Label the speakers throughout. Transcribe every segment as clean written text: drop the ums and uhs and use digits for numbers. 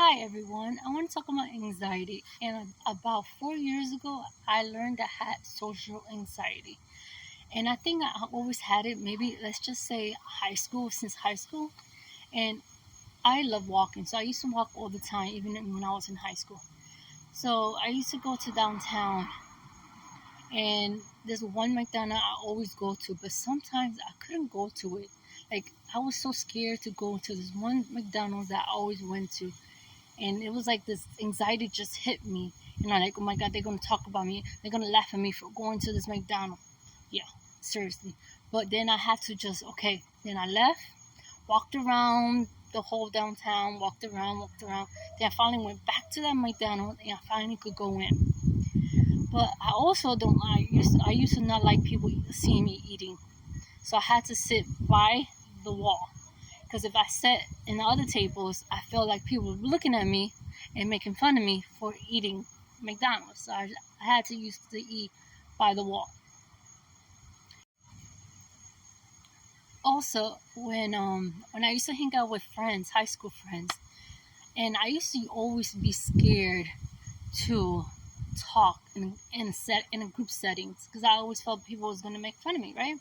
Speaker 1: Hi everyone, I want to talk about anxiety. And about 4 years ago, I learned I had social anxiety. And I think I always had it, maybe let's just say since high school. And I love walking, so I used to walk all the time, even when I was in high school. So I used to go to downtown, and there's one McDonald's I always go to, but sometimes I couldn't go to it. Like, I was so scared to go to this one McDonald's that I always went to, and it was like this anxiety just hit me, and I'm like, oh my god, they're gonna talk about me, they're gonna laugh at me for going to this McDonald's. Yeah, seriously. But then I had to just, okay, then I left, walked around the whole downtown, walked around, then I finally went back to that McDonald's, and I finally could go in. But I also don't I used to not like people seeing me eating, so I had to sit by the wall, because if I sat in the other tables, I felt like people were looking at me and making fun of me for eating McDonald's. So I had to used to eat by the wall. Also, when I used to hang out with friends, high school friends, and I used to always be scared to talk in a group settings, because I always felt people was gonna make fun of me, right?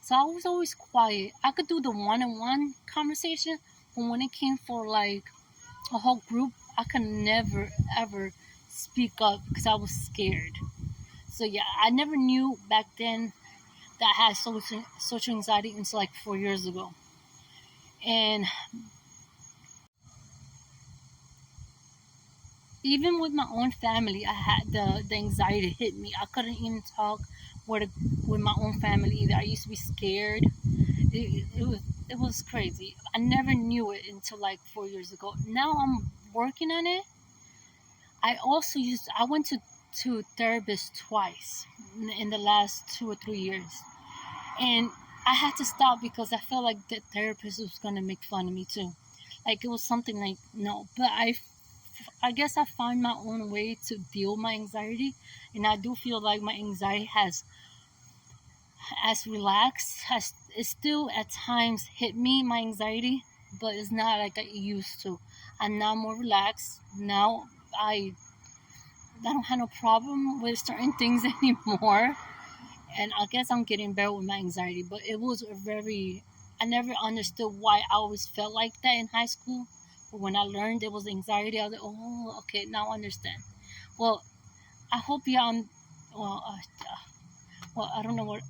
Speaker 1: So I was always quiet. I could do the one-on-one conversation, but when it came for like a whole group, I could never ever speak up because I was scared. So yeah, I never knew back then that I had social anxiety until like 4 years ago. And even with my own family, I had the anxiety hit me. I couldn't even talk with with my own family either. I used to be scared. It was crazy. I never knew it until like 4 years ago. Now I'm working on it. I went to therapist twice in the last 2 or 3 years, and I had to stop because I felt like the therapist was gonna make fun of me too. Like, it was something like, no, but I guess I find my own way to deal with my anxiety, and I do feel like my anxiety has relaxed, has it still at times hit me, my anxiety, but it's not like I used to. I'm now more relaxed. Now I I don't have no problem with certain things anymore, and I guess I'm getting better with my anxiety. But it was a very I never understood why I always felt like that in high school. But when I learned it was anxiety, I was like, oh, okay, now I understand. Well, I hope you well, I don't know what.